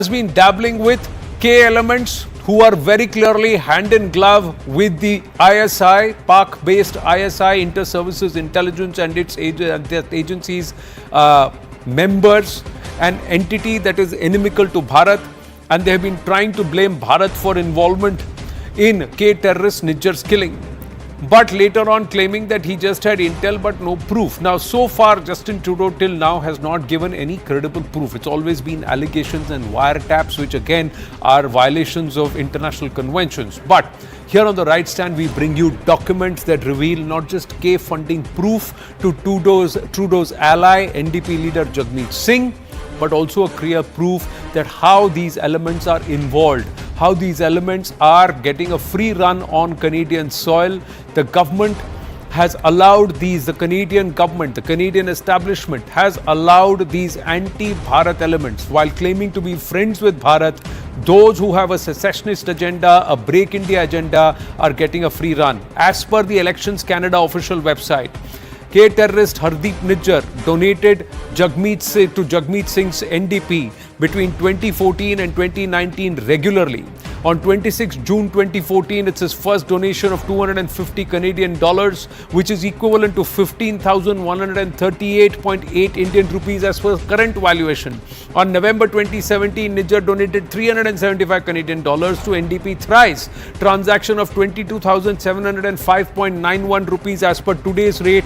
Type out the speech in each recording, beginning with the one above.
has been dabbling with K elements who are very clearly hand in glove with the ISI, Pak-based ISI, Inter-Services Intelligence and its agencies, members, an entity that is inimical to Bharat, and they have been trying to blame Bharat for involvement in K-terrorist Nijjar's killing, but later on claiming that he just had intel but no proof. Now, so far, Justin Trudeau till now has not given any credible proof. It's always been allegations and wiretaps, which again are violations of international conventions. But here on the right stand, we bring you documents that reveal not just K funding proof to Trudeau's ally, NDP leader Jagmeet Singh, but also a clear proof that how these elements are involved, how these elements are getting a free run on Canadian soil. The government has allowed these, the Canadian government, the Canadian establishment has allowed these anti-Bharat elements while claiming to be friends with Bharat. Those who have a secessionist agenda, a break India agenda are getting a free run. As per the Elections Canada official website, K-terrorist Hardeep Nijjar donated to Jagmeet Singh's NDP between 2014 and 2019 regularly. On 26 June 2014, it's his first donation of $250 Canadian, which is equivalent to 15,138.8 Indian rupees as per current valuation. On November 2017, Nijjar donated $375 Canadian to NDP thrice, transaction of 22,705.91 rupees as per today's rate.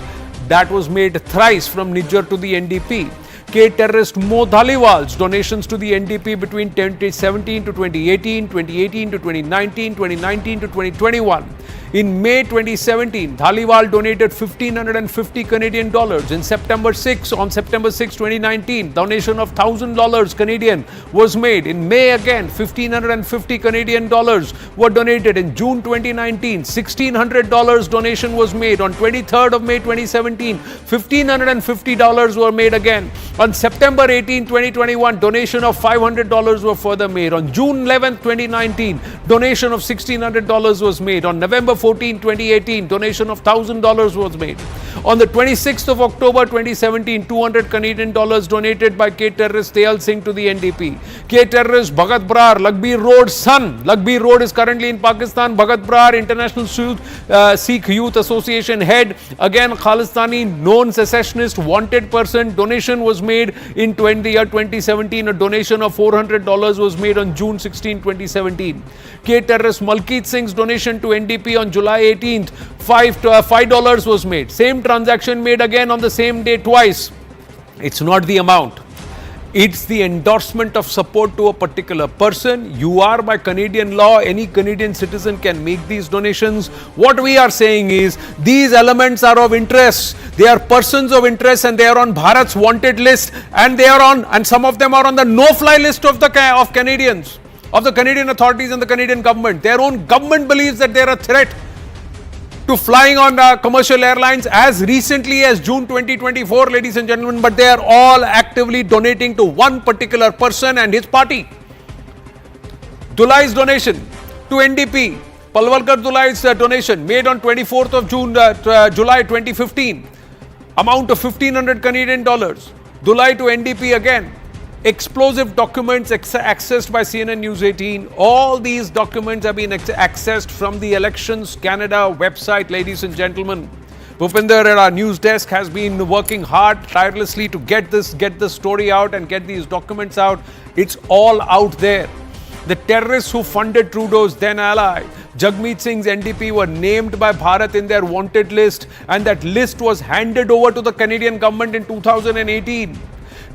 That was made thrice from Nijjar to the NDP. K-terrorist Mo Dhaliwal's donations to the NDP between 2017 to 2018, 2018 to 2019, 2019 to 2021. In May 2017, Dhaliwal donated $1,550 Canadian. On September 6, 2019, donation of $1,000 Canadian was made. In May again, $1,550 Canadian were donated. In June 2019, $1,600 donation was made. On 23rd of May 2017, $1,550 were made again. On September 18, 2021, donation of $500 were further made. On June 11, 2019, donation of $1,600 was made. On November 14, 2018, donation of $1,000 was made. On the 26th of October 2017, $200 Canadian donated by K-terrorist Dayal Singh to the NDP. K-terrorist Bhagat Brar, Lakhbir Road's son. Lakhbir Road is currently in Pakistan. Bhagat Brar, International Sikh Youth Association head, again Khalistani, known secessionist, wanted person. Donation was made in the year 2017. A donation of $400 was made on June 16, 2017. K-terrorist Malkit Singh's donation to NDP on July 18th, $5 was made. Same transaction made again on the same day twice. It's not the amount. It's the endorsement of support to a particular person. You are, by Canadian law, any Canadian citizen can make these donations. What we are saying is these elements are of interest. They are persons of interest and they are on Bharat's wanted list, and some of them are on the no-fly list of Canadians, of the Canadian authorities and the Canadian government. Their own government believes that they are a threat to flying on commercial airlines as recently as June 2024, ladies and gentlemen, but they are all actively donating to one particular person and his party. Dulai's donation to NDP, Palwalkar Dulai's donation made on 24th of July 2015, amount of $1,500 Canadian. Dulai to NDP again. Explosive documents accessed by CNN News 18. All these documents have been accessed from the Elections Canada website, ladies and gentlemen. Bhupinder at our news desk has been working hard, tirelessly to get this story out and get these documents out. It's all out there. The terrorists who funded Trudeau's then ally, Jagmeet Singh's NDP, were named by Bharat in their wanted list, and that list was handed over to the Canadian government in 2018.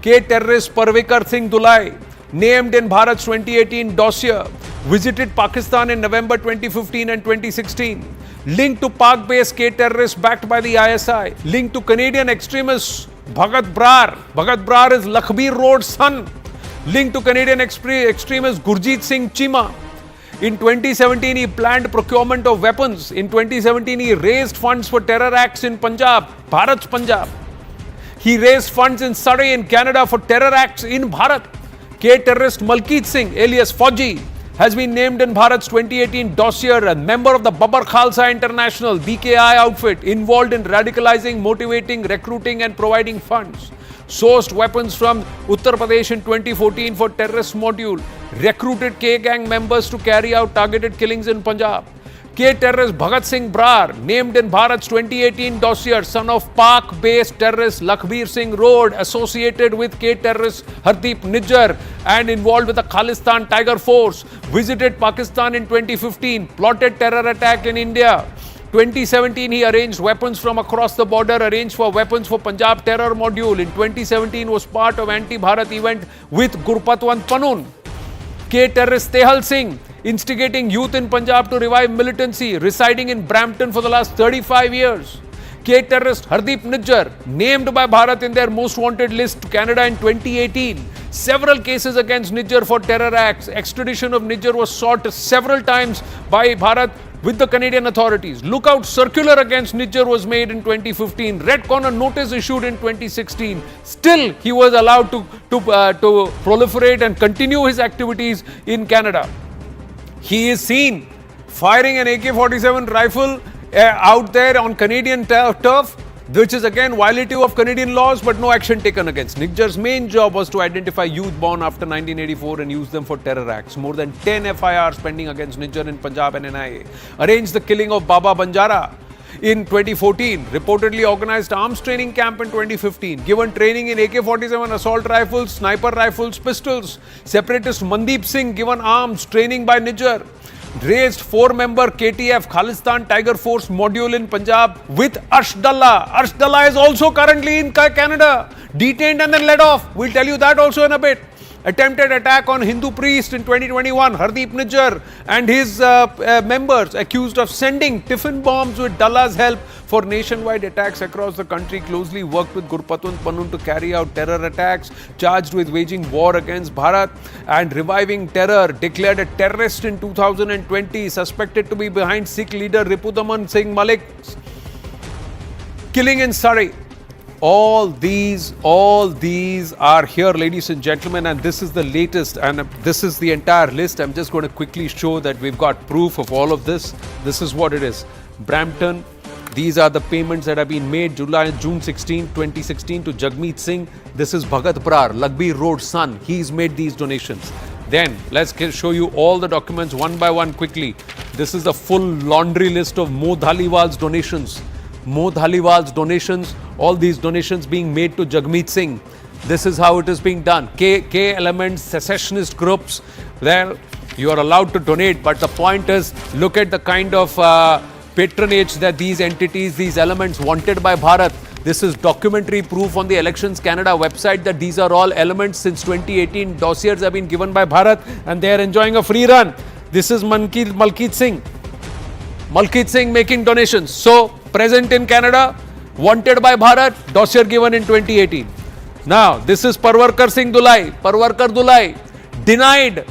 K-terrorist Parvikar Singh Dulai, named in Bharat's 2018 dossier, visited Pakistan in November 2015 and 2016. Linked to Pak-based K-terrorists backed by the ISI. Linked to Canadian extremists Bhagat Brar. Bhagat Brar is Lakhbir Road's son. Linked to Canadian extremist Gurjeet Singh Chima. In 2017, he planned procurement of weapons. In 2017, he raised funds for terror acts in Punjab, Bharat's Punjab. He raised funds in Surrey in Canada for terror acts in Bharat. K-terrorist Malkit Singh, alias Fauji, has been named in Bharat's 2018 dossier, a member of the Babar Khalsa International BKI outfit involved in radicalizing, motivating, recruiting and providing funds. sourced weapons from Uttar Pradesh in 2014 for terrorist module, recruited K gang members to carry out targeted killings in Punjab. K terrorist Bhagat Singh Brar, named in Bharat's 2018 dossier, son of Pak-based terrorist Lakhbir Singh Road, associated with K terrorist Hardeep Nijjar and involved with the Khalistan Tiger Force, visited Pakistan in 2015, plotted terror attack in India. 2017, he arranged weapons from across the border, arranged for weapons for Punjab terror module. In 2017, was part of anti-Bharat event with Gurpatwant Panun. K terrorist Tehal Singh, instigating youth in Punjab to revive militancy, residing in Brampton for the last 35 years. K terrorist Hardeep Nijjar, named by Bharat in their most wanted list to Canada in 2018. Several cases against Nijjar for terror acts. Extradition of Nijjar was sought several times by Bharat with the Canadian authorities. Lookout circular against Nijjar was made in 2015. Red corner notice issued in 2016. Still, he was allowed to proliferate and continue his activities in Canada. He is seen firing an AK-47 rifle out there on Canadian turf, which is again violative of Canadian laws, but no action taken against. Nijjar's main job was to identify youth born after 1984 and use them for terror acts. More than 10 FIRs pending against Nijjar in Punjab and NIA. Arranged the killing of Baba Banjara in 2014. Reportedly organized arms training camp in 2015. Given training in AK-47 assault rifles, sniper rifles, pistols. Separatist Mandeep Singh given arms training by Nijjar. Raised 4-member KTF Khalistan Tiger Force module in Punjab with Arshadallah. Arshadallah is also currently in Canada. Detained and then let off. We'll tell you that also in a bit. Attempted attack on Hindu priest in 2021. Hardeep Nijjar and his members accused of sending tiffin bombs with Dallah's help for nationwide attacks across the country. Closely worked with Gurpatwant Panun to carry out terror attacks. Charged with waging war against Bharat and reviving terror. Declared a terrorist in 2020. Suspected to be behind Sikh leader Ripudaman Singh Malik's killing in Surrey. All these are here, ladies and gentlemen, and this is the latest, and this is the entire list. I'm just going to quickly show that we've got proof of all of this. This is what it is. Brampton, these are the payments that have been made June 16, 2016 to Jagmeet Singh. This is Bhagat Brar, Lakhbir Road's son. He's made these donations. Then let's show you all the documents one by one quickly. This is the full laundry list of Mo Dhaliwal's donations. Mo Dhaliwal's donations, all these donations being made to Jagmeet Singh. This is how it is being done. K elements, secessionist groups, there you are allowed to donate, but the point is, look at the kind of patronage that these entities, these elements wanted by Bharat. This is documentary proof on the Elections Canada website that these are all elements since 2018. Dossiers have been given by Bharat and they are enjoying a free run. This is Malkit Singh. Malkit Singh making donations. So, present in Canada, wanted by Bharat, dossier given in 2018. Now, this is Parvarkar Singh Dulai. Parvarkar Dulai denied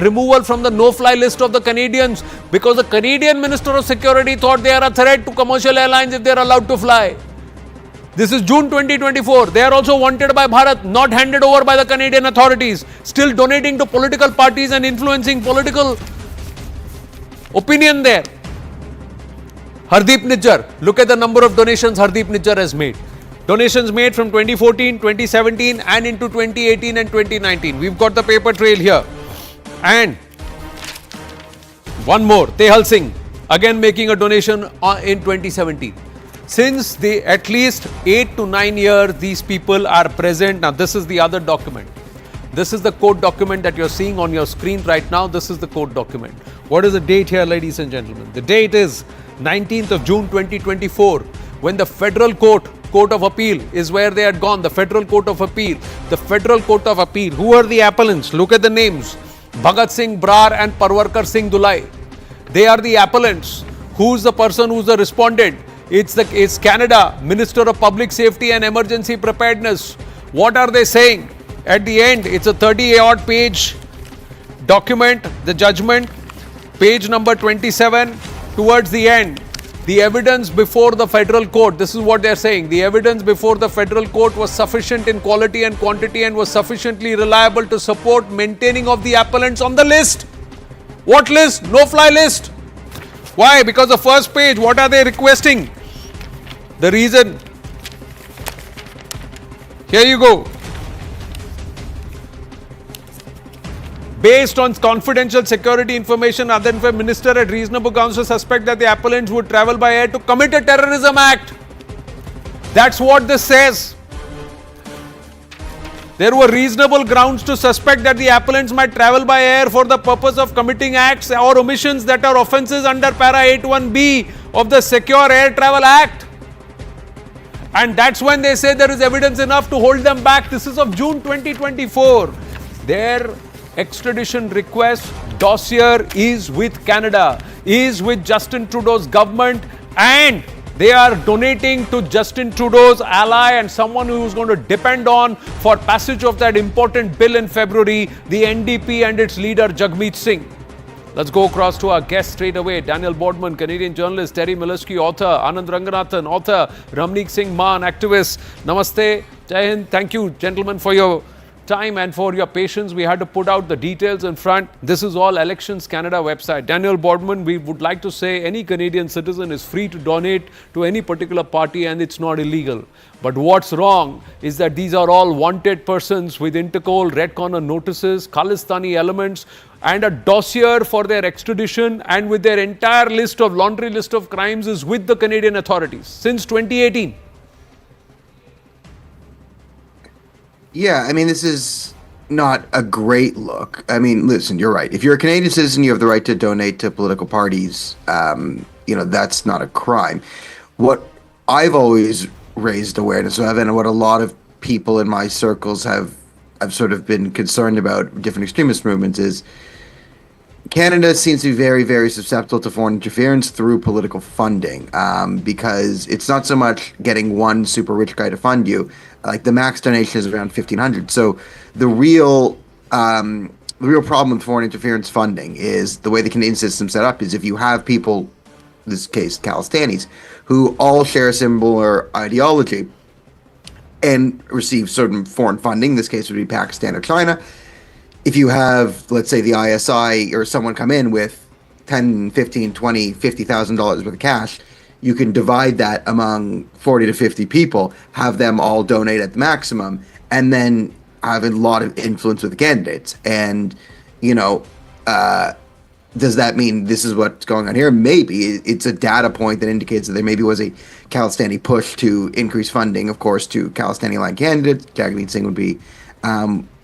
removal from the no-fly list of the Canadians because the Canadian Minister of Security thought they are a threat to commercial airlines if they are allowed to fly. This is June 2024. They are also wanted by Bharat, not handed over by the Canadian authorities, still donating to political parties and influencing political opinion there. Hardeep Nijjar, look at the number of donations Hardeep Nijjar has made. Donations made from 2014, 2017 and into 2018 and 2019. We've got the paper trail here. And one more, Tehal Singh, again making a donation in 2017. Since at least 8 to 9 years, these people are present. Now, this is the other document. This is the court document that you're seeing on your screen right now. This is the court document. What is the date here, ladies and gentlemen? The date is 19th of June 2024, when the Federal Court of Appeal is where they had gone. The Federal Court of Appeal. The Federal Court of Appeal. Who are the appellants? Look at the names. Bhagat Singh Brar and Parvarkar Singh Dulai. They are the appellants. Who's the person who's the respondent? It's Canada, Minister of Public Safety and Emergency Preparedness. What are they saying? At the end, it's a 30-odd page document, the judgment, page number 27, towards the end. The evidence before the federal court, this is what they are saying. The evidence before the federal court was sufficient in quality and quantity and was sufficiently reliable to support maintaining of the appellants on the list. What list? No-fly list. Why? Because the first page, what are they requesting? The reason Here you go. Based on confidential security information, other minister had reasonable grounds to suspect that the appellants would travel by air to commit a terrorism act. That's what this says. There were reasonable grounds to suspect that the appellants might travel by air for the purpose of committing acts or omissions that are offences under Para 81B of the Secure Air Travel Act. And that's when they say there is evidence enough to hold them back. This is of June 2024. Their extradition request dossier is with Canada, is with Justin Trudeau's government, and they are donating to Justin Trudeau's ally and someone who is going to depend on for passage of that important bill in February, the NDP and its leader Jagmeet Singh. Let's go across to our guest straight away. Daniel Boardman, Canadian journalist, Terry Mileski, author, Anand Ranganathan, author, Ramneek Singh Maan, activist. Namaste, Jai Hind. Thank you, gentlemen, for your time and for your patience. We had to put out the details in front. This is all Elections Canada website. Daniel Boardman, we would like to say any Canadian citizen is free to donate to any particular party and it's not illegal. But what's wrong is that these are all wanted persons with Interpol red corner notices, Khalistani elements, and a dossier for their extradition, and with their entire list of laundry list of crimes is with the Canadian authorities since 2018. Yeah, I mean, this is not a great look. I mean, listen, you're right. If you're a Canadian citizen, you have the right to donate to political parties. That's not a crime. What I've always raised awareness of, and what a lot of people in my circles have sort of been concerned about different extremist movements, is Canada seems to be very, very susceptible to foreign interference through political funding, because it's not so much getting one super rich guy to fund you. Like, the max donation is around $1,500. So the real problem with foreign interference funding is the way the Canadian system set up is if you have people, in this case Khalistanis, who all share a similar ideology and receive certain foreign funding, in this case would be Pakistan or China. If you have, let's say, the ISI or someone come in with $10, $15, $20, $50,000 worth of cash, you can divide that among 40 to 50 people, have them all donate at the maximum, and then have a lot of influence with the candidates. And, does that mean this is what's going on here? Maybe. It's a data point that indicates that there maybe was a Khalistani push to increase funding, of course, to Khalistani-aligned candidates. Jagmeet Singh would be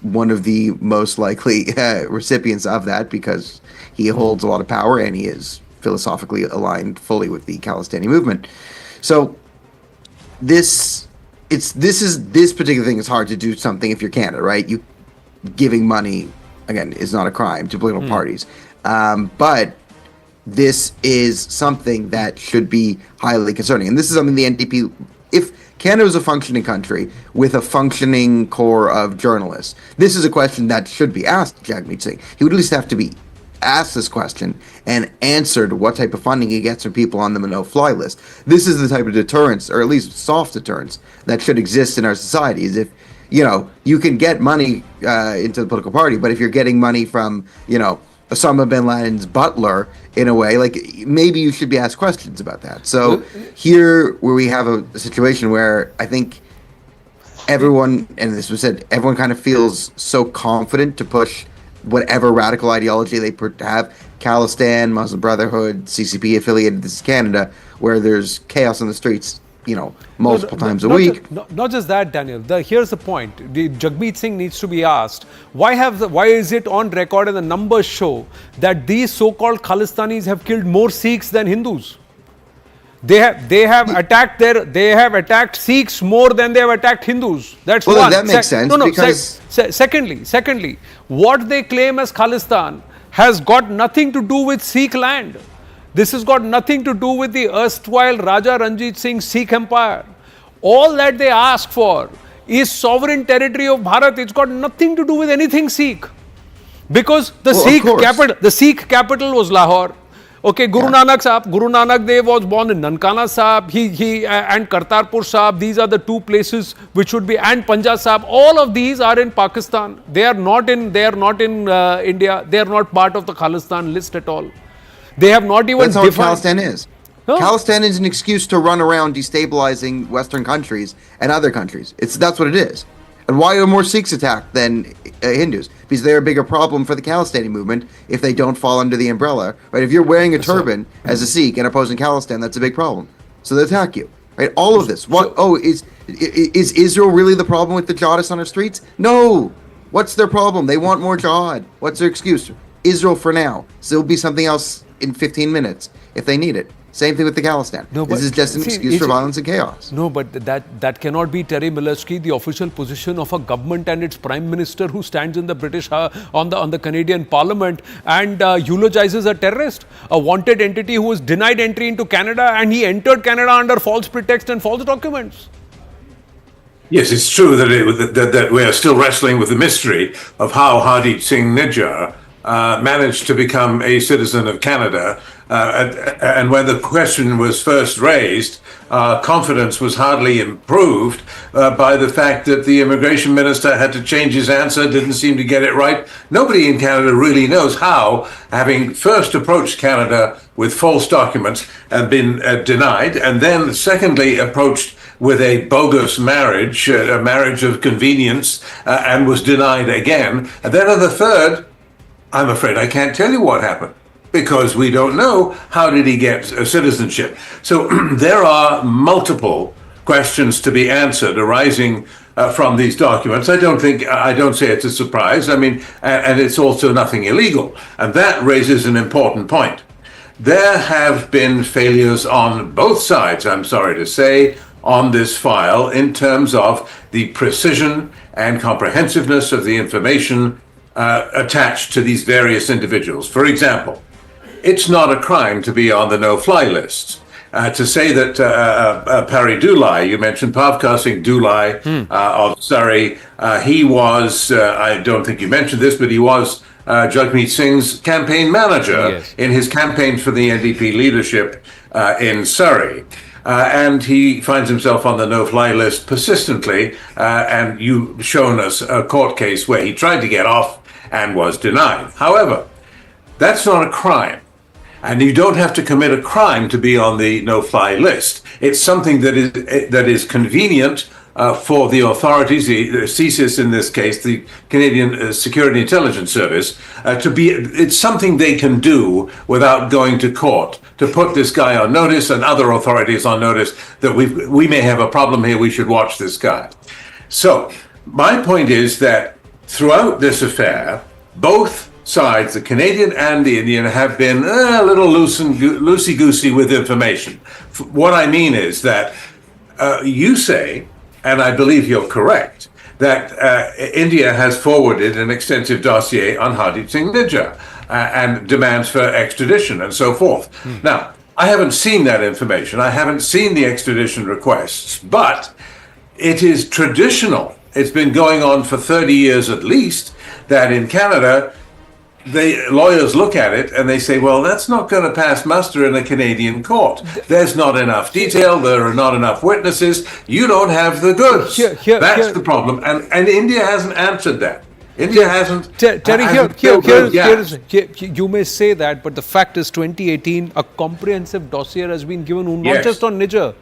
one of the most likely recipients of that, because he holds a lot of power and he is philosophically aligned fully with the Khalistani movement. So this particular thing is hard to do something if you're Canada, right? You giving money, again, is not a crime to political parties. But this is something that should be highly concerning. And this is something the NDP, if Canada was a functioning country with a functioning core of journalists, this is a question that should be asked Jagmeet Singh. He would at least have to be asked this question and answered what type of funding he gets from people on the no-fly list. This is the type of deterrence, or at least soft deterrence, that should exist in our society. Is if, you can get money into the political party, but if you're getting money from, Osama bin Laden's butler, in a way, like, maybe you should be asked questions about that. So here, where we have a situation where I think everyone, and this was said, everyone kind of feels so confident to push whatever radical ideology they have, Khalistan, Muslim Brotherhood, CCP affiliated, this is Canada, where there's chaos on the streets, multiple times a week. Not just that, Daniel. Here's the point. Jagmeet Singh needs to be asked, why is it on record and the numbers show that these so-called Khalistanis have killed more Sikhs than Hindus? They have attacked Sikhs more than they have attacked Hindus. That's one. That makes sense. Because secondly, what they claim as Khalistan has got nothing to do with Sikh land. This has got nothing to do with the erstwhile Raja Ranjit Singh Sikh Empire. All that they ask for is sovereign territory of Bharat. It's got nothing to do with anything Sikh. Because the Sikh capital was Lahore. Okay, Guru Nanak Dev was born in Nankana Sahib, he and Kartarpur Sahib. These are the two places which should be, and Punjab Sahib. All of these are in Pakistan. They are not in India. They are not part of the Khalistan list at all. They have not even. That's what Khalistan is. Huh? Khalistan is an excuse to run around destabilizing Western countries and other countries. That's what it is. And why are more Sikhs attacked than Hindus? Because they're a bigger problem for the Khalistani movement if they don't fall under the umbrella, right? If you're wearing a turban as a Sikh and opposing Khalistan, that's a big problem. So they attack you, right? All of this. What? Oh, is Israel really the problem with the jihadists on our streets? No. What's their problem? They want more jihad. What's their excuse? Israel for now. So there'll be something else in 15 minutes if they need it. Same thing with the Khalistan. No, this is just an excuse for violence and chaos. No, but that cannot be Terry Millerski, the official position of a government and its Prime Minister who stands in the British on the Canadian Parliament and eulogizes a terrorist, a wanted entity who was denied entry into Canada, and he entered Canada under false pretext and false documents. Yes, it's true that we are still wrestling with the mystery of how Hardeep Singh Nijjar managed to become a citizen of Canada. And when the question was first raised, confidence was hardly improved by the fact that the immigration minister had to change his answer, didn't seem to get it right. Nobody in Canada really knows how, having first approached Canada with false documents and been denied, and then secondly approached with a bogus marriage, a marriage of convenience, and was denied again. And then on the third, I'm afraid I can't tell you what happened because we don't know how did he get citizenship. So there are multiple questions to be answered arising from these documents. I don't say it's a surprise. I mean, and it's also nothing illegal. And that raises an important point. There have been failures on both sides, I'm sorry to say, on this file in terms of the precision and comprehensiveness of the information attached to these various individuals. For example, it's not a crime to be on the no-fly list. To say that Pari Dulai, you mentioned Pavkar Singh Dulai of Surrey, he was, I don't think you mentioned this, but he was Jagmeet Singh's campaign manager in his campaign for the NDP leadership in Surrey. And he finds himself on the no-fly list persistently, and you've shown us a court case where he tried to get off and was denied. However, that's not a crime. And you don't have to commit a crime to be on the no-fly list. It's something that is convenient for the authorities, the CSIS in this case, the Canadian Security Intelligence Service, it's something they can do without going to court to put this guy on notice and other authorities on notice that we may have a problem here, we should watch this guy. So my point is that throughout this affair, both sides, the Canadian and the Indian, have been a little loosey-goosey with information. What I mean is that you say, and I believe you're correct, that India has forwarded an extensive dossier on Hardeep Singh Nijjar and demands for extradition and so forth. Now, I haven't seen that information. I haven't seen the extradition requests, but it is traditional. It's been going on for 30 years at least, that in Canada, lawyers look at it and they say, well, that's not going to pass muster in a Canadian court. There's not enough detail. There are not enough witnesses. You don't have the goods. That's the problem. And India hasn't answered that. India hasn't. Terry, you may say that, but the fact is 2018, a comprehensive dossier has been given, not just on Nijjar,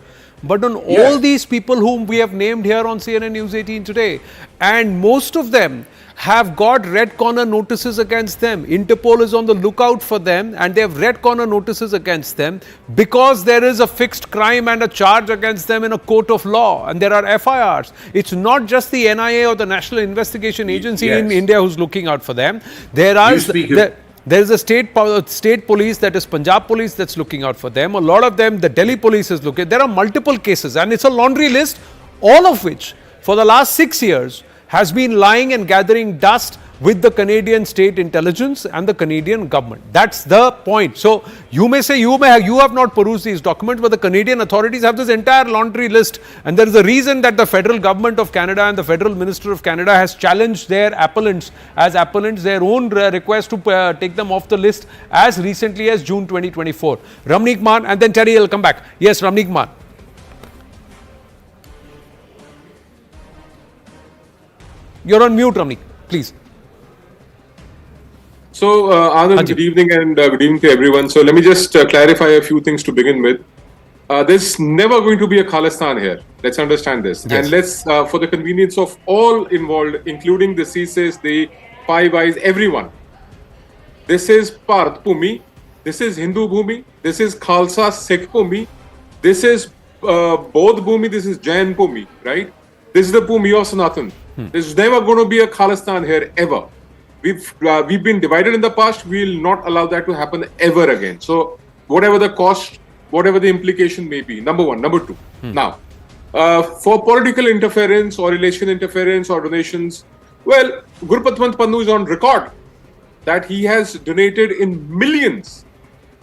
but on all these people whom we have named here on CNN News 18 today. And most of them have got red corner notices against them. Interpol is on the lookout for them and they have red corner notices against them because there is a fixed crime and a charge against them in a court of law and there are FIRs. It's not just the NIA or the National Investigation Agency in India who's looking out for them. There is a state police, that is Punjab police, that's looking out for them. A lot of them, the Delhi police is looking. There are multiple cases and it's a laundry list, all of which for the last 6 years has been lying and gathering dust with the Canadian state intelligence and the Canadian government. That's the point. So you may say you have not perused these documents, but the Canadian authorities have this entire laundry list, and there is a reason that the federal government of Canada and the federal minister of Canada has challenged their appellants their own request to take them off the list as recently as June 2024. Ramneek Man, and then Terry will come back. Yes, Ramneek Man. You're on mute, Ramneek, please. So, Anand, good evening and good evening to everyone. So, let me just clarify a few things to begin with. There's never going to be a Khalistan here. Let's understand this. Yes. And let's, for the convenience of all involved, including the CSIS, the Five Eyes, everyone. This is Bharat Bhumi. This is Hindu Bhumi. This is Khalsa Sikh Bhumi. This is Bodh Bhumi. This is Jain Bhumi, right? This is the Bhumi of Sanatan. There's never going to be a Khalistan here ever. We've been divided in the past. We'll not allow that to happen ever again. So whatever the cost, whatever the implication may be, number one. Number two. Now, for political interference or election interference or donations, well, Gurpatwant Pannu is on record that he has donated in millions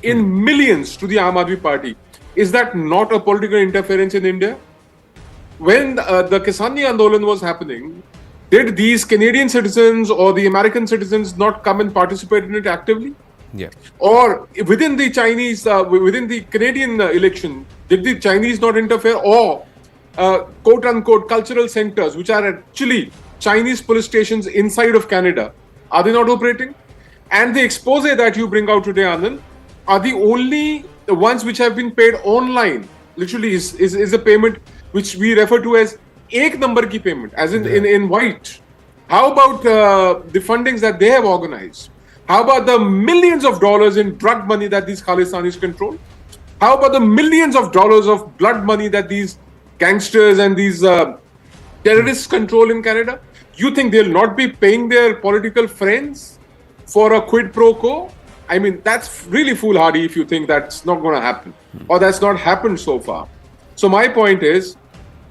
to the Aam Aadmi Party. Is that not a political interference in India? When the Kisani Andolan was happening, did these Canadian citizens or the American citizens not come and participate in it actively? Yeah. Or within the Chinese, within the Canadian election, did the Chinese not interfere? Or quote unquote cultural centers, which are actually Chinese police stations inside of Canada, are they not operating? And the expose that you bring out today, Anand, are the only ones which have been paid online. Literally is a payment which we refer to as ek number ki payment, as in white. How about the fundings that they have organized? How about the millions of dollars in drug money that these Khalistanis control? How about the millions of dollars of blood money that these gangsters and these terrorists control in Canada? You think they'll not be paying their political friends for a quid pro quo? I mean, that's really foolhardy if you think that's not going to happen or that's not happened so far. So my point is,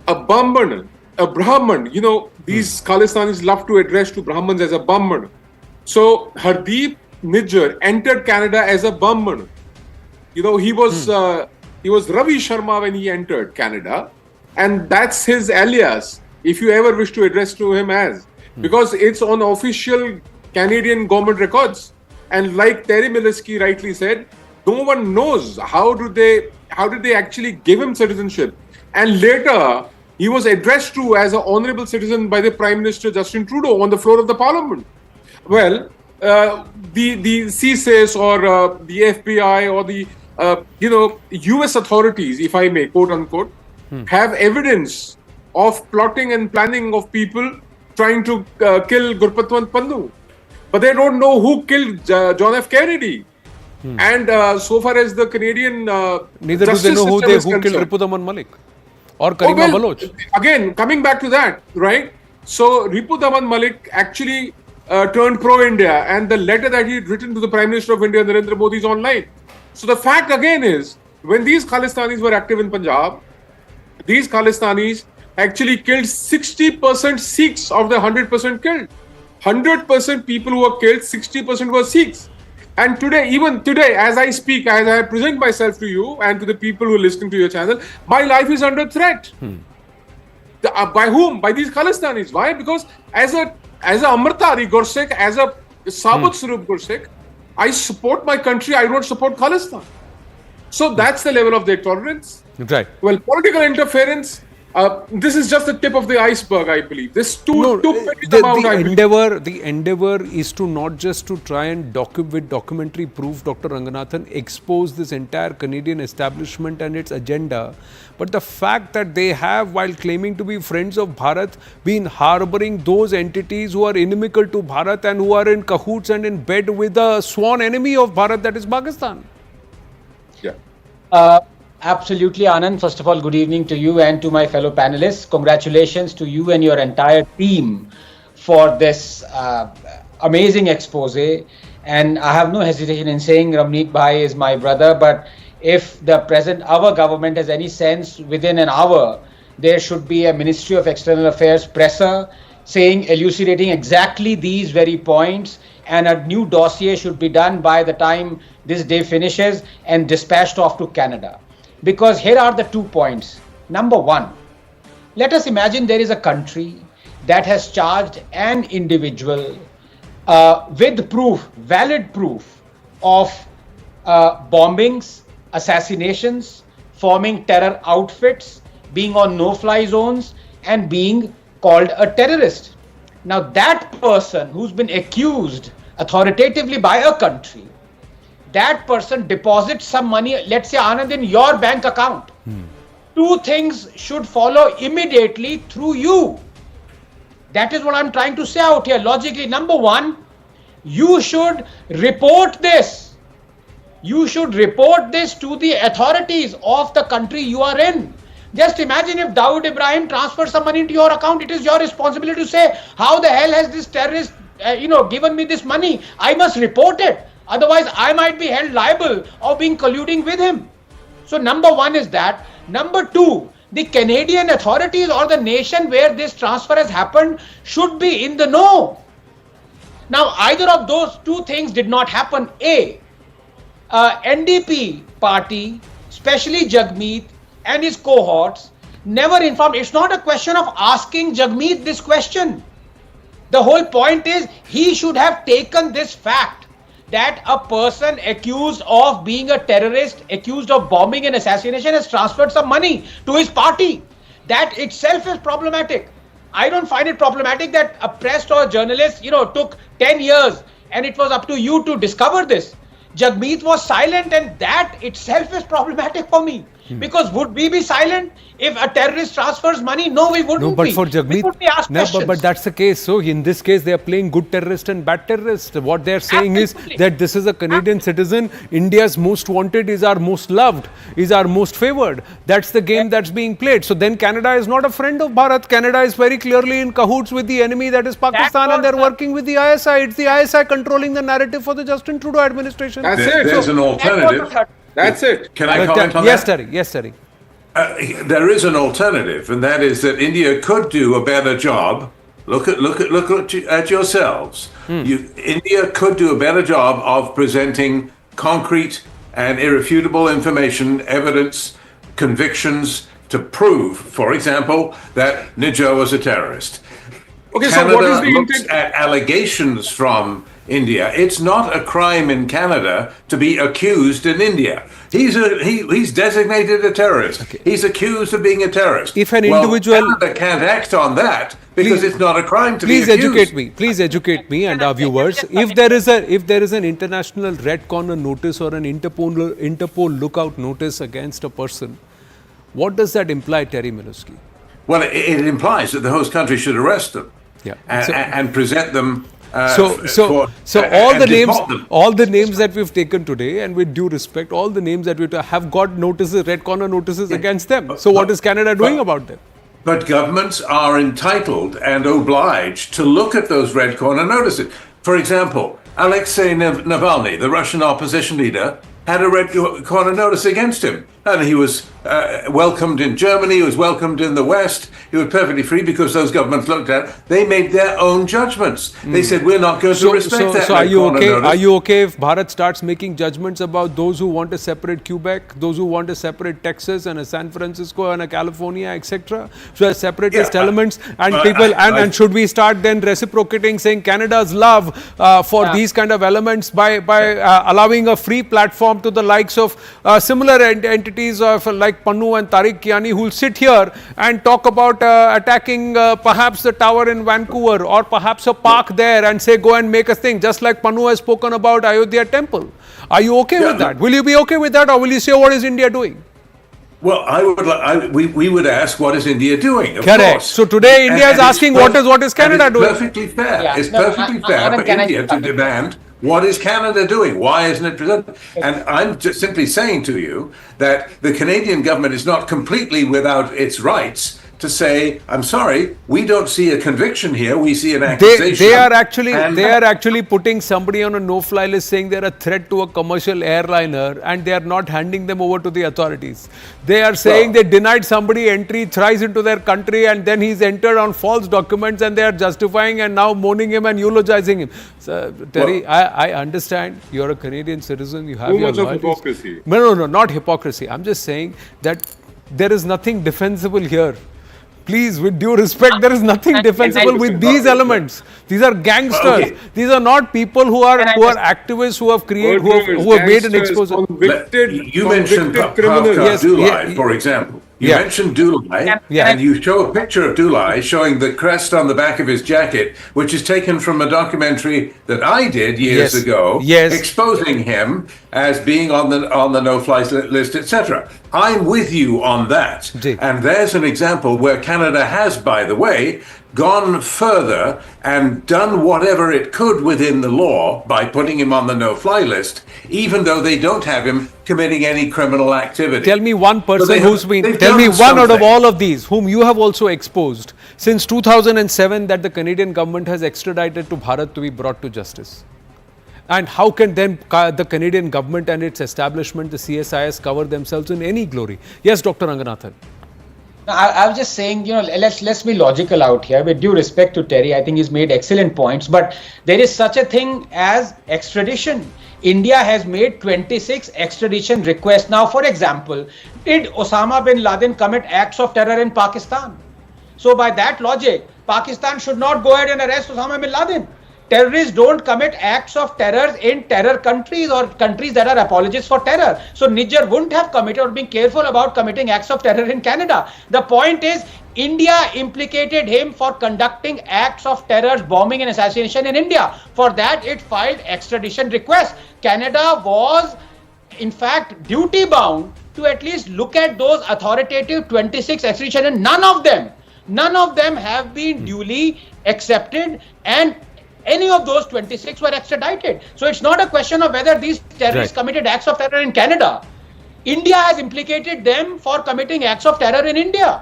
a Brahman, these Khalistanis love to address to Brahmins as a Brahman. So Hardeep Nijjar entered Canada as a Brahman. He was Ravi Sharma when he entered Canada, and that's his alias, if you ever wish to address to him as, because it's on official Canadian government records. And like Terry Miliski rightly said, no one knows how did they actually give him citizenship. And later, he was addressed to as an honorable citizen by the Prime Minister Justin Trudeau on the floor of the Parliament. Well, the CSIS or the FBI or the US authorities, if I may, quote unquote, have evidence of plotting and planning of people trying to kill Gurpatwant Pannu. But they don't know who killed John F. Kennedy. And so far as the Canadian neither do they know who killed Ripudaman Malik or Karima Baloch. Again, coming back to that, right? So Ripudaman Malik actually turned pro-India, and the letter that he had written to the Prime Minister of India, Narendra Modi, is online. So the fact again is, when these Khalistanis were active in Punjab, these Khalistanis actually killed 60% Sikhs of the 100% killed. 100% people who were killed, 60% were Sikhs. And today, even today, as I speak, as I present myself to you and to the people who are listening to your channel, my life is under threat. By whom? By these Khalistanis. Why? Because as a Amritari Gursikh, as a Sabut Swarup Gursikh, I support my country, I don't support Khalistan. So that's the level of their tolerance. Right. Well, political interference, this is just the tip of the iceberg, I believe. The endeavor is to not just to try and with documentary proof, Dr. Ranganathan, expose this entire Canadian establishment and its agenda, but the fact that they have, while claiming to be friends of Bharat, been harboring those entities who are inimical to Bharat and who are in cahoots and in bed with the sworn enemy of Bharat, that is Pakistan. Yeah. Absolutely, Anand. First of all, good evening to you and to my fellow panelists. Congratulations to you and your entire team for this amazing expose. And I have no hesitation in saying Ramneek Bhai is my brother, but if our government has any sense, within an hour, there should be a Ministry of External Affairs presser elucidating exactly these very points, and a new dossier should be done by the time this day finishes and dispatched off to Canada. Because here are the 2 points. Number one, let us imagine there is a country that has charged an individual with proof, valid proof of bombings, assassinations, forming terror outfits, being on no-fly zones, and being called a terrorist. Now that person who's been accused authoritatively by a country, that person deposits some money, let's say Anand, in your bank account. two things should follow immediately through you. That is what I'm trying to say out here. Logically, number one, you should report this. You should report this to the authorities of the country you are in. Just imagine if Dawood Ibrahim transfers some money into your account, it is your responsibility to say, how the hell has this terrorist, given me this money? I must report it. Otherwise, I might be held liable of being colluding with him. So number one is that. Number two, the Canadian authorities or the nation where this transfer has happened should be in the know. Now, either of those two things did not happen. NDP party, especially Jagmeet and his cohorts, never informed. It's not a question of asking Jagmeet this question. The whole point is he should have taken this fact that a person accused of being a terrorist, accused of bombing and assassination, has transferred some money to his party. That itself is problematic. I don't find it problematic that a press or a journalist, took 10 years and it was up to you to discover this. Jagmeet was silent, and that itself is problematic for me. Because would we be silent if a terrorist transfers money? No, we wouldn't. No, but be. for Jagmeet, we would be asked questions. but that's the case. So in this case, they are playing good terrorist and bad terrorist. What they are saying Absolutely. is that this is a Canadian citizen. India's most wanted is our most loved, is our most favored. That's the game that's being played. So then Canada is not a friend of Bharat. Canada is very clearly in cahoots with the enemy, that is Pakistan, and they're working with the ISI. It's the ISI controlling the narrative for the Justin Trudeau administration. That's it. There's an alternative. That's it. Can I comment on Yes, that? Terry. Yes, Terry. There is an alternative, and that is that India could do a better job. Look at yourselves. India could do a better job of presenting concrete and irrefutable information, evidence, convictions to prove, for example, that Nijjar was a terrorist. Okay, Canada so what is the looks intent? at allegations from India. It's not a crime in Canada to be accused in India. He's designated a terrorist. Okay. He's accused of being a terrorist. If an individual Canada can't act on that because it's not a crime to be accused. Please educate me and our viewers. If there is an international red corner notice or an Interpol lookout notice against a person, what does that imply, Terry Milewski? Well, it implies that the host country should arrest them. Yeah. And present them. So all the names that we've taken today, and with due respect, all the names that we have got notices, red corner notices against them. So what is Canada doing about them? But governments are entitled and obliged to look at those red corner notices. For example, Alexei Navalny, the Russian opposition leader, had a red corner notice against him. And he was welcomed in Germany, he was welcomed in the West, he was perfectly free because those governments looked at it. They made their own judgments. They said, we're not going to respect that. So are you okay if Bharat starts making judgments about those who want a separate Quebec, those who want a separate Texas and a San Francisco and a California, etc.? So as separatist elements and people, and should we start then reciprocating, saying Canada's love for these kind of elements by allowing a free platform to the likes of similar entities of like Pannu and Tariq Kiani, who will sit here and talk about attacking perhaps the tower in Vancouver or perhaps a park there and say go and make a thing, just like Pannu has spoken about Ayodhya temple. Are you okay with that? Will you be okay with that, or will you say what is India doing? Well, we would ask, what is India doing? Of Correct. course. So today India is asking what is Canada doing? Perfectly fair. It's perfectly fair for India to demand, what is Canada doing? Why isn't it presented? And I'm just simply saying to you that the Canadian government is not completely without its rights to say, I'm sorry, we don't see a conviction here, we see an accusation. They are actually putting somebody on a no-fly list, saying they're a threat to a commercial airliner, and they are not handing them over to the authorities. They are saying they denied somebody entry thrice into their country, and then he's entered on false documents, and they are justifying and now mourning him and eulogizing him. So, Terry, I understand you're a Canadian citizen, you have your loyalties. Hypocrisy. No, not hypocrisy. I'm just saying that there is nothing defensible here. Please, with due respect, there is nothing defensible with these elements. These are gangsters. Okay. These are not people who are activists who have created, who have made an exposure. You mentioned Dulai, for example. You mentioned Dulai, and you show a picture of Dulai showing the crest on the back of his jacket, which is taken from a documentary that I did years ago, exposing him as being on the no-fly list, etc. I'm with you on that. Ji. And there's an example where Canada has, by the way, gone further and done whatever it could within the law by putting him on the no-fly list, even though they don't have him committing any criminal activity. Tell me one person So who's been, they've tell me done one out of something. all of these whom you have also exposed since 2007 that the Canadian government has extradited to Bharat to be brought to justice. And how can then the Canadian government and its establishment, the CSIS, cover themselves in any glory? Yes, Dr. Ranganathan. I was just saying, let's be logical out here. With due respect to Terry, I think he's made excellent points. But there is such a thing as extradition. India has made 26 extradition requests. Now, for example, did Osama bin Laden commit acts of terror in Pakistan? So by that logic, Pakistan should not go ahead and arrest Osama bin Laden. Terrorists don't commit acts of terror in terror countries or countries that are apologists for terror. So Niger wouldn't have committed or been careful about committing acts of terror in Canada. The point is, India implicated him for conducting acts of terror, bombing and assassination in India. For that, it filed extradition request. Canada was, in fact, duty bound to at least look at those authoritative 26 extradition, and none of them have been duly accepted, and any of those 26 were extradited. So it's not a question of whether these terrorists committed acts of terror in Canada. India has implicated them for committing acts of terror in India.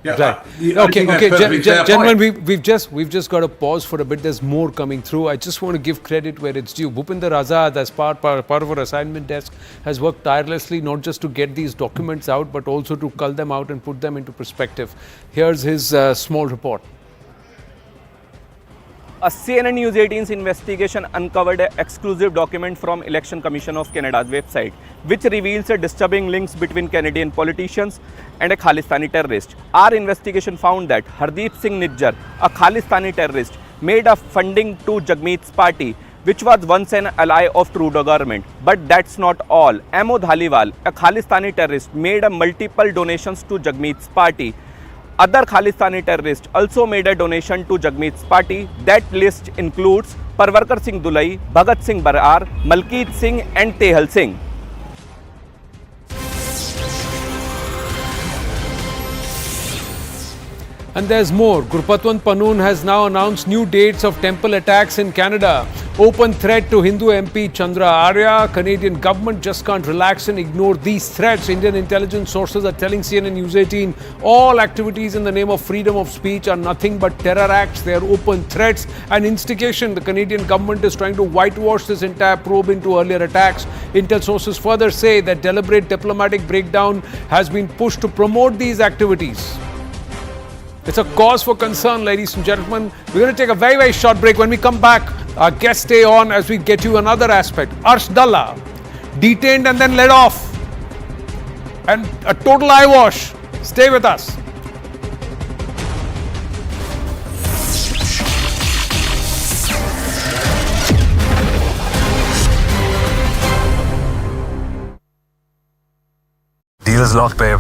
Yeah, Right. I Okay, think that's okay, perfectly fair gentlemen, point. we've just got to pause for a bit. There's more coming through. I just want to give credit where it's due. Bhupinder Azad, as part of our assignment desk, has worked tirelessly not just to get these documents out, but also to cull them out and put them into perspective. Here's his small report. A CNN News 18's investigation uncovered an exclusive document from Election Commission of Canada's website, which reveals a disturbing links between Canadian politicians and a Khalistani terrorist. Our investigation found that Hardeep Singh Nijjar, a Khalistani terrorist, made a funding to Jagmeet's party, which was once an ally of Trudeau government. But that's not all. Amod Dhaliwal, a Khalistani terrorist, made a multiple donations to Jagmeet's party. Other Khalistani terrorists also made a donation to Jagmeet's party. That list includes Parvarkar Singh Dulai, Bhagat Singh Barar, Malkeet Singh and Tehal Singh. And there's more. Gurpatwant Pannoon has now announced new dates of temple attacks in Canada. Open threat to Hindu MP Chandra Arya. Canadian government just can't relax and ignore these threats. Indian intelligence sources are telling CNN News 18 all activities in the name of freedom of speech are nothing but terror acts. They are open threats and instigation. The Canadian government is trying to whitewash this entire probe into earlier attacks. Intel sources further say that deliberate diplomatic breakdown has been pushed to promote these activities. It's a cause for concern, ladies and gentlemen. We're going to take a very, very short break. When we come back, our guests stay on as we get you another aspect. Arsh Dalla, detained and then let off. And a total eyewash. Stay with us. Deal is locked, babe.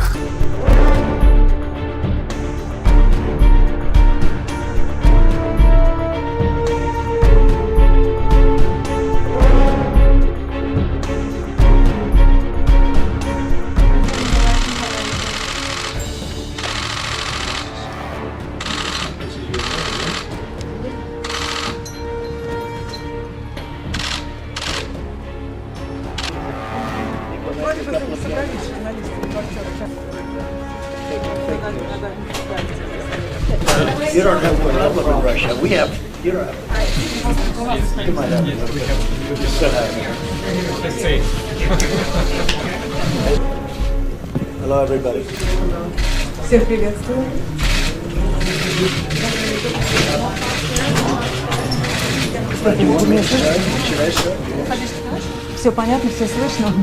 You don't have a problem in Russia. We have, you don't have. You might have. You still have. Let's see. Hello, everybody. Всех приветствую. Все понятно, все слышно?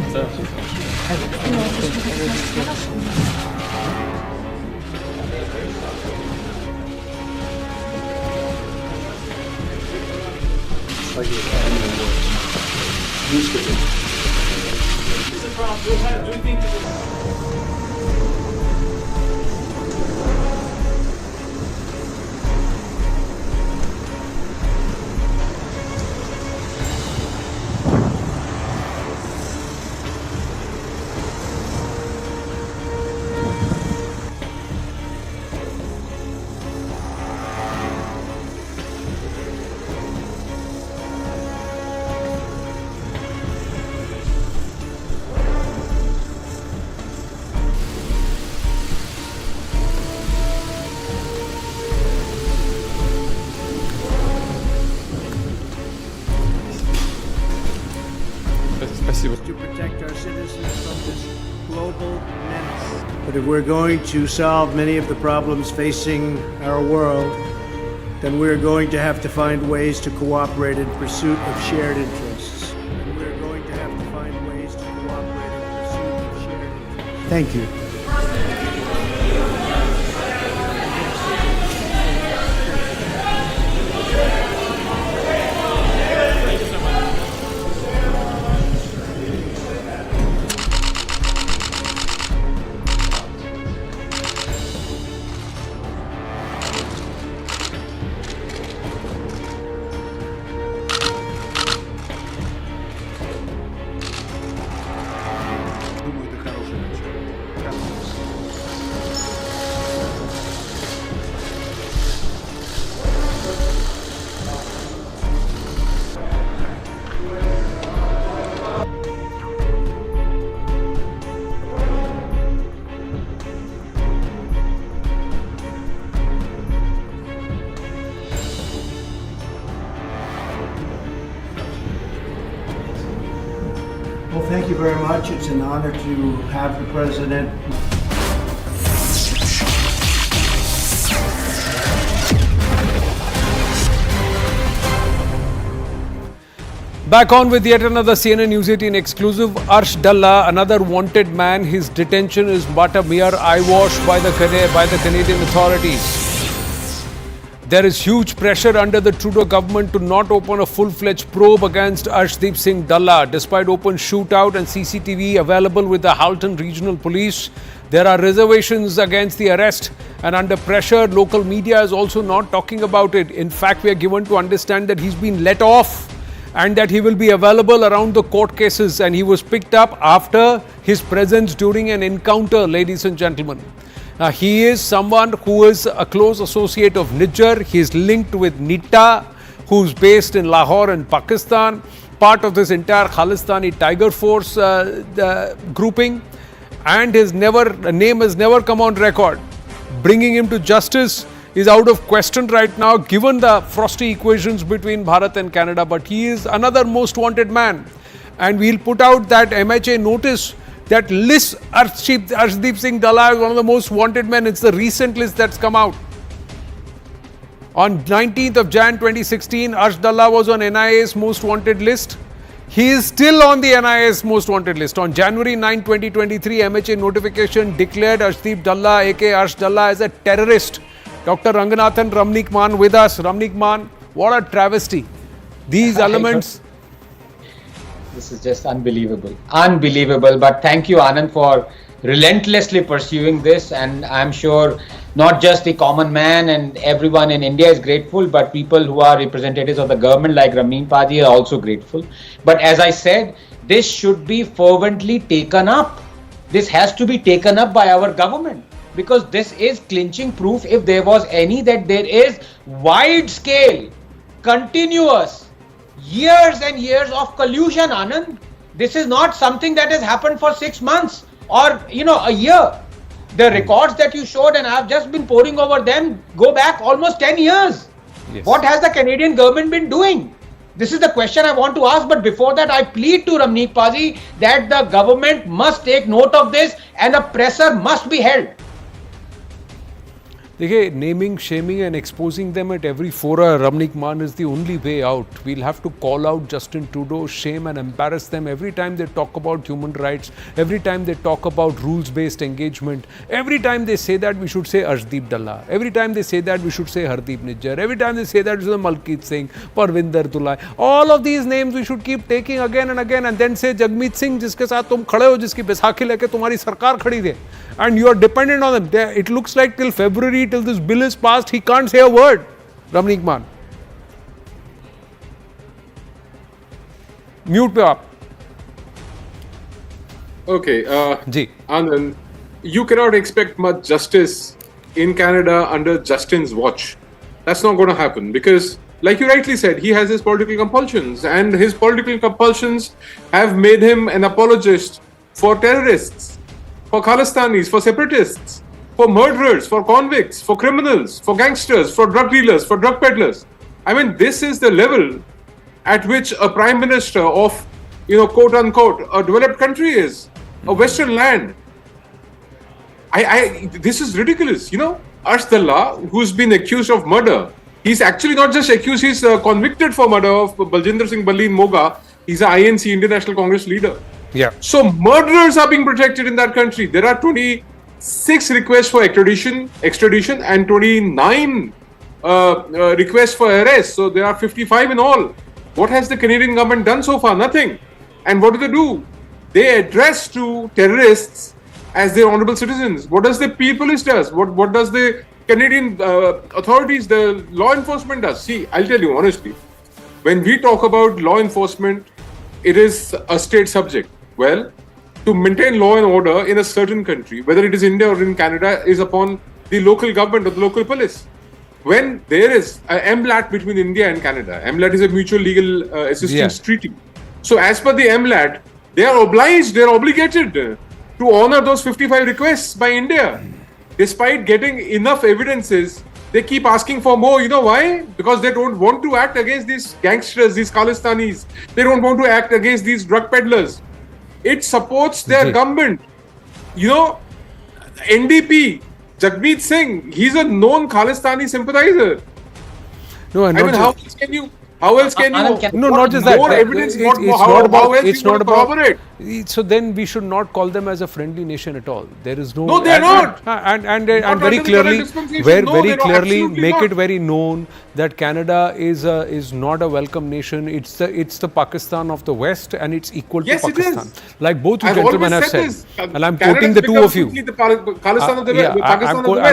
to protect our citizens from this global menace. But if we're going to solve many of the problems facing our world, then we're going to have to find ways to cooperate in pursuit of shared interests. And we're going to have to find ways to cooperate in pursuit of shared interests. Thank you. Well, thank you very much. It's an honor to have the president. Back on with yet another CNN News 18 exclusive. Arsh Dalla, another wanted man. His detention is but a mere eyewash by the Canadian authorities. There is huge pressure under the Trudeau government to not open a full-fledged probe against Arshdeep Singh Dalla. Despite open shootout and CCTV available with the Halton Regional Police, there are reservations against the arrest, and under pressure, local media is also not talking about it. In fact, we are given to understand that he's been let off and that he will be available around the court cases, and he was picked up after his presence during an encounter, ladies and gentlemen. He is someone who is a close associate of Nijjar. He is linked with Nita, who's based in Lahore in Pakistan, part of this entire Khalistani Tiger Force grouping, and his name has never come on record. Bringing him to justice is out of question right now, given the frosty equations between Bharat and Canada. But he is another most wanted man, and we'll put out that MHA notice that lists Arshdeep Singh Dalla as one of the most wanted men. It's the recent list that's come out. On 19th of Jan 2016, Arsh Dalla was on NIA's most wanted list. He is still on the NIA's most wanted list. On January 9, 2023, MHA notification declared Arshdeep Dalla, aka Arsh Dalla, as a terrorist. Dr. Ranganathan Ramnik Man with us. Ramnik Man, what a travesty. These elements... This is just unbelievable. Unbelievable. But thank you, Anand, for relentlessly pursuing this. And I'm sure not just the common man and everyone in India is grateful, but people who are representatives of the government like Ramin Paji are also grateful. But as I said, this should be fervently taken up. This has to be taken up by our government, because this is clinching proof, if there was any, that there is wide scale, continuous, years and years of collusion, Anand. This is not something that has happened for 6 months or, a year. The records that you showed, and I've just been poring over them, go back almost 10 years. Yes. What has the Canadian government been doing? This is the question I want to ask. But before that, I plead to Ramnik Paji that the government must take note of this and a presser must be held. देखिए, naming, shaming and exposing them at every fora, Ramnik Man, is the only way out. We'll have to call out Justin Trudeau, shame and embarrass them every time they talk about human rights, every time they talk about rules-based engagement, every time they say that, we should say Arshdeep Dalla. Every time they say that, we should say Hardeep Nijjar. Every time they say that, we should say Malkit Singh, Parvinder Dulai. All of these names we should keep taking again and again, and then say Jagmeet Singh, जिसके साथ तुम खड़े हो, जिसकी बैसाखी लेके तुम्हारी सरकार खड़ी है, and you are dependent on them. It looks like till February, till this bill is passed, he can't say a word. Ramnik Man. Mute pe aap. Okay, Ji. Anand, you cannot expect much justice in Canada under Justin's watch. That's not going to happen because, like you rightly said, he has his political compulsions, and his political compulsions have made him an apologist for terrorists, for Khalistanis, for separatists, for murderers, for convicts, for criminals, for gangsters, for drug dealers, for drug peddlers. I mean, this is the level at which a Prime Minister of quote unquote, a developed country is, a Western land. This is ridiculous. Arsh who's been accused of murder, he's actually not just accused, he's convicted for murder of Baljinder Singh Balli in Moga. He's an INC, Indian National Congress leader. Yeah. So murderers are being protected in that country. There are 26 requests for extradition, and 29 requests for arrest. So there are 55 in all. What has the Canadian government done so far? Nothing. And what do? They address to terrorists as their honorable citizens. What does the police does? What does the Canadian authorities, the law enforcement does? See, I'll tell you honestly, when we talk about law enforcement, it is a state subject. Well, to maintain law and order in a certain country, whether it is India or in Canada, is upon the local government or the local police. When there is an MLAT between India and Canada, MLAT is a mutual legal assistance treaty. So as per the MLAT, they are obliged, they are obligated to honor those 55 requests by India. Despite getting enough evidences, they keep asking for more. You know why? Because they don't want to act against these gangsters, these Khalistanis. They don't want to act against these drug peddlers. It supports their government. NDP, Jagmeet Singh, he's a known Khalistani sympathizer. No, and how else can you? No, not just that. More evidence. It's not about. So then we should not call them as a friendly nation at all. There is no. No, they are not. And very clearly, make it very known that Canada is not a welcome nation. It's the Pakistan of the West, and it's equal to Pakistan. It is. Like both you gentlemen have said, and I'm quoting the two of you. I'm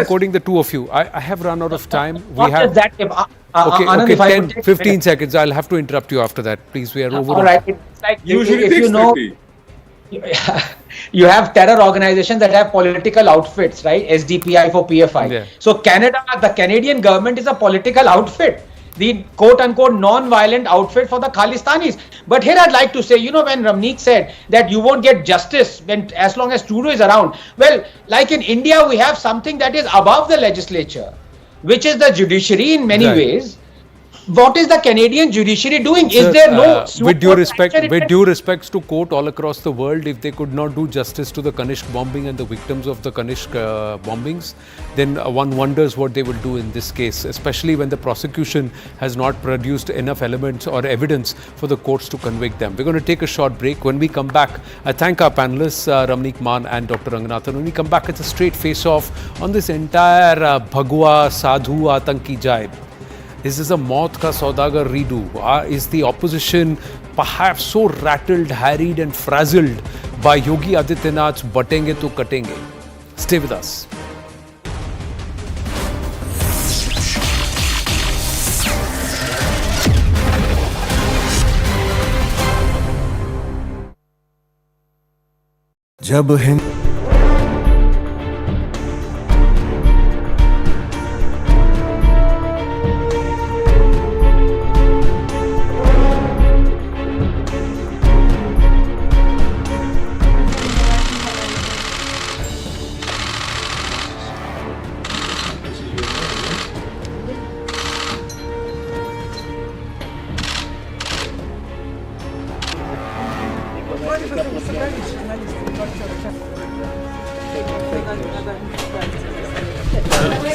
quoting the two of you. I have run out of time. We have. Okay, 10, 15 seconds. I'll have to interrupt you after that. Please, we are over. All right. It's like Usually if you know, you have terror organizations that have political outfits, right? SDPI for PFI. Yeah. So Canada, the Canadian government is a political outfit. The quote-unquote non-violent outfit for the Khalistanis. But here I'd like to say, when Ramneek said that you won't get justice as long as Trudeau is around. Well, like in India, we have something that is above the legislature, which is the judiciary in many ways. What is the Canadian judiciary doing? Sir, is there no with due respects to court all across the world, if they could not do justice to the Kanishk bombing and the victims of the Kanishk bombings, then one wonders what they will do in this case, especially when the prosecution has not produced enough elements or evidence for the courts to convict them. We're going to take a short break. When we come back, I thank our panelists, Ramneek Mann and Dr. Ranganathan. When we come back, it's a straight face-off on this entire Bhagwa Sadhu Atanki jibe. Is this a Maut Ka Saudagar redo? Is the opposition perhaps so rattled, harried and frazzled by Yogi Adityanath's batenge to katenge? Stay with us. जब Hind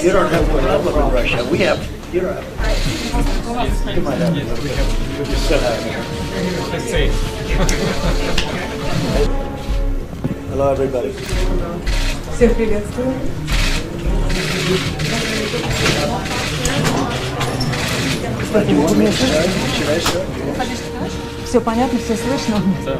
You don't have a problem in Russia. We have. You don't have. You might have. We just sit out here. Hello, everybody. Всех приветствую. Все понятно, все слышно? Да.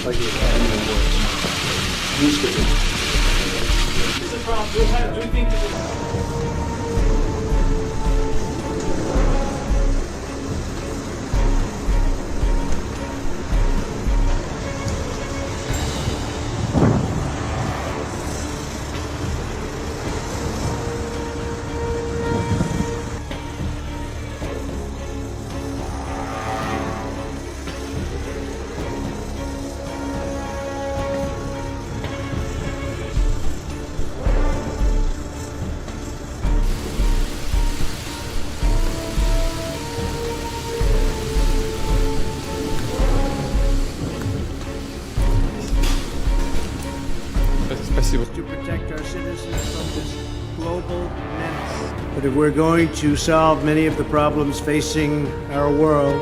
Like the Academy Awards. Used to be. Do you think is to protect our citizens from this global menace. But if we're going to solve many of the problems facing our world,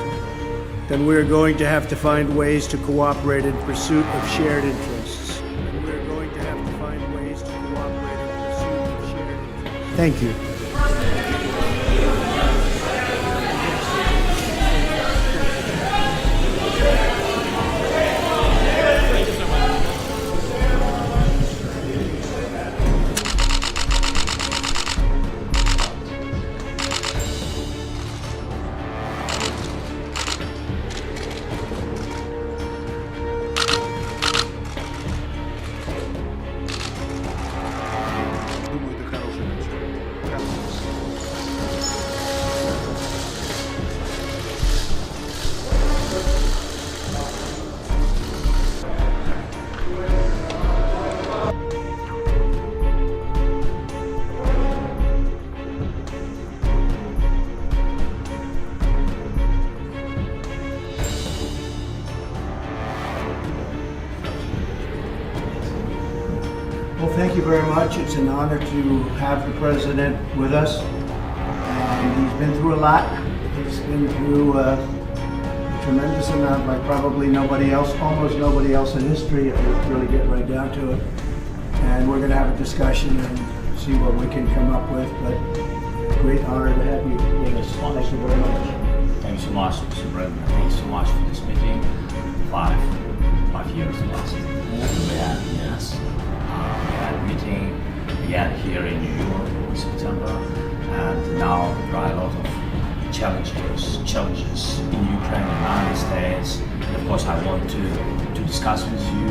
then we're going to have to find ways to cooperate in pursuit of shared interests. And we're going to have to find ways to cooperate in pursuit of shared interests. Thank you. Well, thank you very much. It's an honor to have the president with us. He's been through a lot. He's been through a tremendous amount like probably nobody else, almost nobody else in history, if you really get right down to it. And we're going to have a discussion and see what we can come up with. But great honor to have you with us. Thank you very much. Thanks so much, Mr. President. Thanks so much for this meeting. Five years last. We had, yes. We had a meeting again here in New York in September, and now there are a lot of challenges in Ukraine and United States. And of course, I want to discuss with you.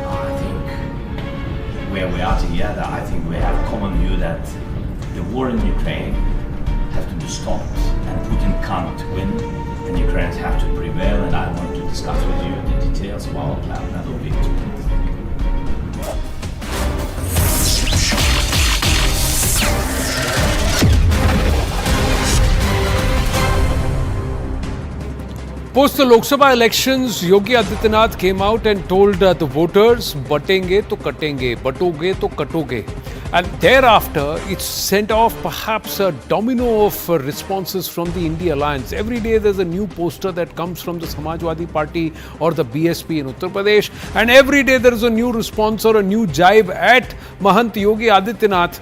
I think where we are together, I think we have a common view that the war in Ukraine has to be stopped and Putin can't win, and Ukrainians have to prevail. And I want to discuss with you the details of our plan that will be. Post the Lok Sabha elections, Yogi Adityanath came out and told the voters, batenge to katenge, batoge to katoge. And thereafter, it sent off perhaps a domino of responses from the India Alliance. Every day there's a new poster that comes from the Samajwadi Party or the BSP in Uttar Pradesh. And every day there is a new response or a new jibe at Mahant Yogi Adityanath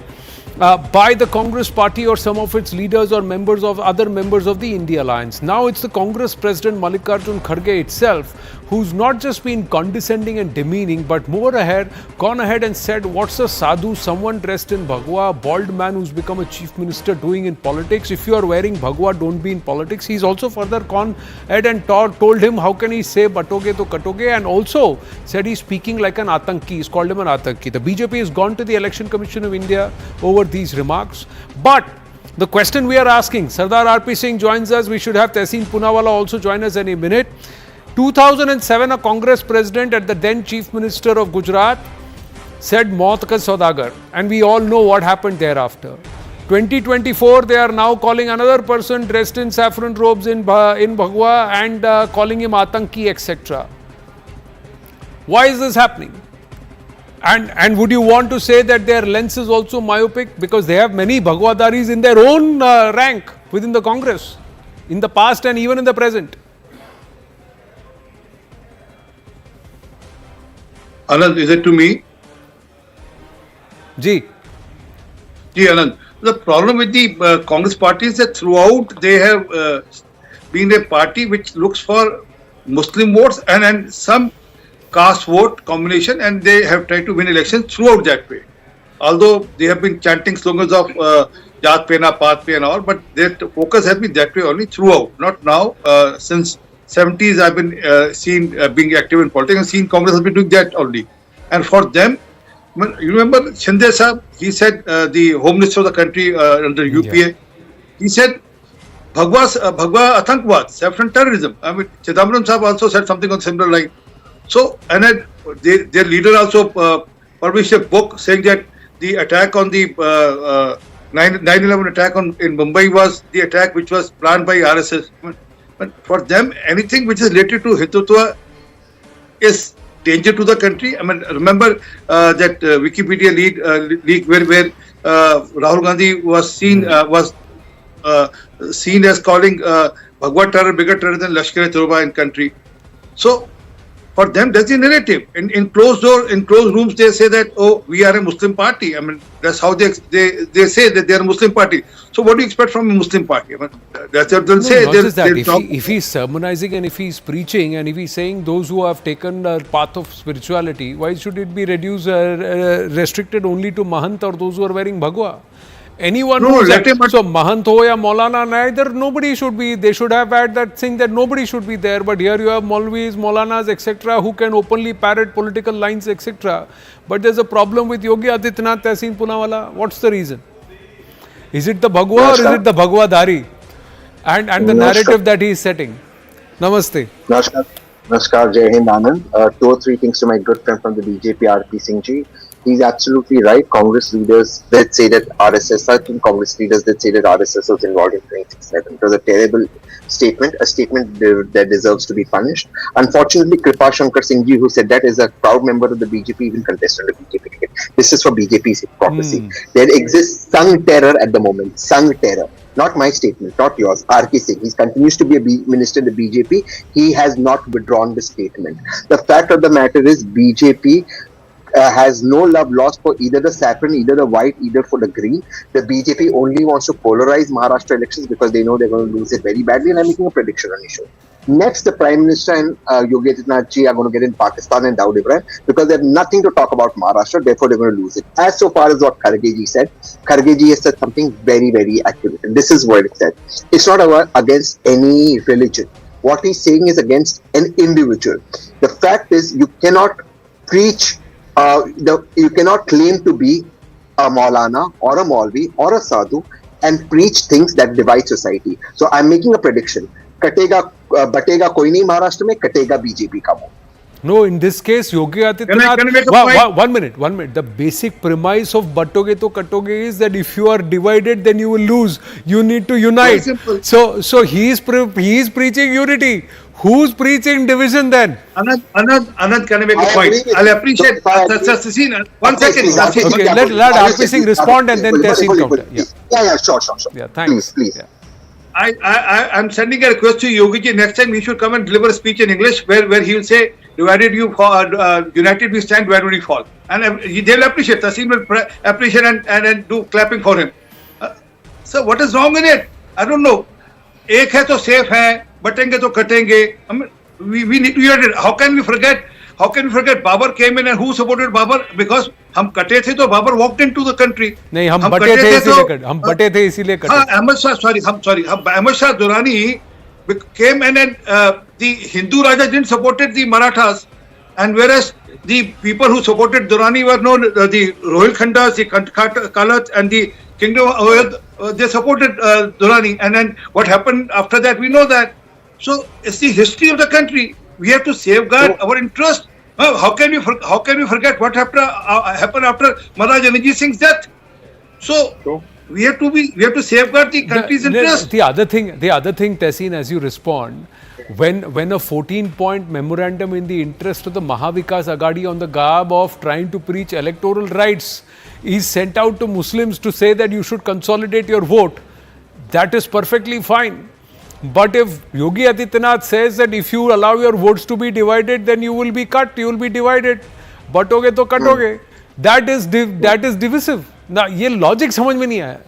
by the Congress party or some of its leaders or members of other members of the India Alliance. Now it's the Congress President Mallikarjun Kharge itself who's not just been condescending and demeaning, but gone ahead and said, what's a sadhu, someone dressed in bhagwa, a bald man who's become a chief minister doing in politics? If you are wearing bhagwa, don't be in politics. He's also further gone ahead and told him, how can he say batoge to katoge? And also said he's speaking like an atanki. He's called him an atanki. The BJP has gone to the Election Commission of India over these remarks. But the question we are asking, Sardar R.P. Singh joins us. We should have Tehseen Poonawalla also join us any minute. 2007, a Congress president at the then Chief Minister of Gujarat said Maut ka Saudagar, and we all know what happened thereafter. 2024, they are now calling another person dressed in saffron robes in Bhagwa and calling him Atanki, etc. Why is this happening? And would you want to say that their lens is also myopic? Because they have many Bhagwadaris in their own rank within the Congress, in the past and even in the present. Anand, is it to me? Ji. Ji, Anand. The problem with the Congress party is that throughout they have been a party which looks for Muslim votes and some caste vote combination, and they have tried to win elections throughout that way. Although they have been chanting slogans of Jaat pe na, Paat pe and all, but their focus has been that way only throughout. Not now. Since 70s, I've been seen being active in politics and seen Congress has been doing that only. And for them, you remember Shinde Sahab, he said, the Home Minister of the country under UPA, he said, Bhagwa Athankwad, saffron terrorism. I mean, Chidambaram Sahab also said something on similar line. So, and their leader also published a book saying that the attack on the 9/11 attack in Mumbai was the attack which was planned by RSS. But for them, anything which is related to Hindutva is danger to the country. I mean, remember that Wikipedia leak where Rahul Gandhi was seen seen as calling Bhagwa terror bigger terror than Lashkar-e-Taiba in country. So for them, that's the narrative. In closed rooms, they say that, oh, we are a Muslim party. I mean, that's how they say that they are a Muslim party. So what do you expect from a Muslim party? I mean, that's what they'll say. Not just that. If he's sermonizing and if he's preaching and if he's saying those who have taken a path of spirituality, why should it be restricted only to Mahant or those who are wearing Bhagwa? Anyone who so Mahant ho ya Maulana, neither nobody should be. They should have had that thing that nobody should be there. But here you have Maulvis, Maulanas, etc., who can openly parrot political lines, etc. But there's a problem with Yogi Adityanath, Tehseen Poonawala. What's the reason? Is it the Bhagwa or is it the Bhagwa Dhari? And the narrative that he is setting. Namaste. Namaskar, Jai Hind, Anand. 2 or 3 things to my good friend from the BJP, RP Singh ji. He's absolutely right. Congress leaders did say that RSS, certain Congress leaders did say that RSS was involved in 2016. It was a terrible statement, a statement that deserves to be punished. Unfortunately, Kripa Shankar Singh ji, who said that, is a proud member of the BJP, even contested the BJP ticket. This is for BJP's hypocrisy. There exists Sangh terror at the moment. Sangh terror. Not my statement, not yours. RK Singh. He continues to be a minister in the BJP. He has not withdrawn the statement. The fact of the matter is, BJP has no love lost for either the saffron, either the white, either for the green. The BJP only wants to polarize Maharashtra elections because they know they're going to lose it very badly, and I'm making a prediction on the show. Next, the Prime Minister and Yogi Adityanath ji are going to get in Pakistan and Dawood Ibrahim because they have nothing to talk about Maharashtra, therefore they're going to lose it. As so far as what Kharge ji said, Kharge ji has said something very, very accurate, and this is what it said. It's not against any religion. What he's saying is against an individual. The fact is, you cannot preach you cannot claim to be a Maulana or a Maulvi or a Sadhu and preach things that divide society. So I'm making a prediction. Batega koi nahi Maharashtra mein, katega BJP ka vote. No, in this case, Yogi Adityanath. One minute. The basic premise of Battoge to Kattoge is that if you are divided, then you will lose. You need to unite. So he is preaching unity. Who's preaching division then? Anand, can I make a point? I'll appreciate Tehseen. 1 second. Okay, let RP Singh respond and then Tehseen counter. Yeah, sure. Yeah, thanks. Please. Yeah. I'm sending a request to Yogi ji. Next time he should come and deliver a speech in English where he will say, divided you fall, united we stand, where would we fall? And they'll appreciate. Tehseen will appreciate and do clapping for him. So what is wrong in it? I don't know. Ek hai to safe hai, batenge to katenge. I mean, we need to unite it. How can we forget Babur came in and who supported Babur? Because हम कटे थे तो Babar walked into the country. नहीं, हम बटे थे इसीलिए कटे. Ahmad Shah Durrani came in and the Hindu Raja didn't supported the Marathas, and whereas the people who supported Durrani were known, the Rohilkhandas, the Kalats and the Kingdom of Awadh, they supported Durrani, and then what happened after that we know that. So it's the history of the country. We have to safeguard our interest. How can we forget what happened after Maharaj Ranjit Singh's death? So we have to safeguard the country's interest. The other thing, Tehseen, as you respond, when a 14-point memorandum in the interest of the Mahavikas Aghadi on the garb of trying to preach electoral rights is sent out to Muslims to say that you should consolidate your vote, that is perfectly fine. But if Yogi Adityanath says that if you allow your votes to be divided, then you will be cut, you will be divided. Batoge to katoge. That is divisive. Now, ये logic समझ में नहीं आया.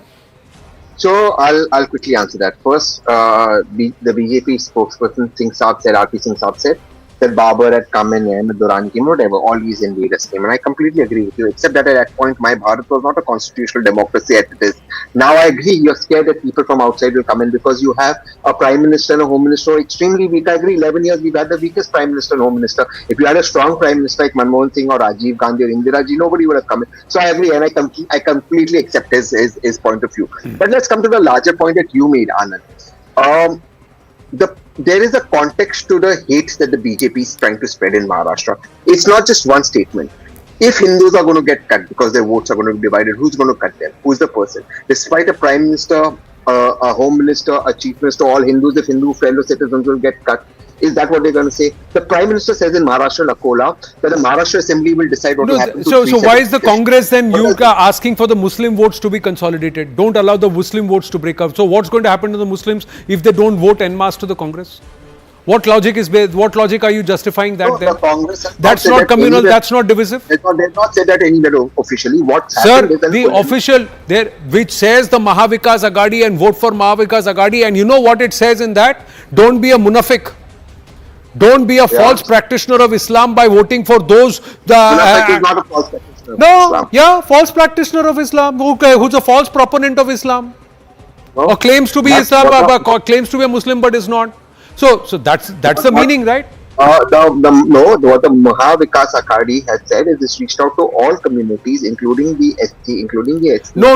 So I'll quickly answer that. First, the BJP spokesperson Singh Saab said, RP Singh Saab said that Babur had come in and Durrani came, whatever, all these invaders came. And I completely agree with you, except that at that point, my Bharat was not a constitutional democracy as it is. Now I agree, you're scared that people from outside will come in because you have a Prime Minister and a Home Minister extremely weak. I agree, 11 years we've had the weakest Prime Minister and Home Minister. If you had a strong Prime Minister like Manmohan Singh or Rajiv Gandhi or Indira Ji, nobody would have come in. So I agree, and I completely accept his point of view. But let's come to the larger point that you made, Anand. There is a context to the hate that the BJP is trying to spread in Maharashtra. It's not just one statement. If Hindus are going to get cut because their votes are going to be divided, who's going to cut them? Who's the person? Despite a Prime Minister, a Home Minister, a Chief Minister, all Hindus, if Hindu fellow citizens will get cut, Is that what they're going to say? The Prime Minister says in Maharashtra and Akola that the Maharashtra Assembly will decide what will happen. So why is the Congress then asking for the Muslim votes to be consolidated? Don't allow the Muslim votes to break up. So what's going to happen to the Muslims if they don't vote en masse to the Congress? What logic is based? What logic are you justifying that? The Congress that's not communal. That's not divisive. They've not said that anywhere officially. What's Sir, happened is the official there which says the Mahavikas Aghadi and vote for Mahavikas Aghadi, and you know what it says in that? Don't be a munafik. Don't be a false practitioner of Islam by voting for those. Munafik is not a false practitioner. False practitioner of Islam who's a false proponent of Islam, or claims to be Islam, claims to be a Muslim but is not. So that's the meaning, right? What the Mahavikas Aghadi has said is this reached out to all communities, including the ST, including the ST. No.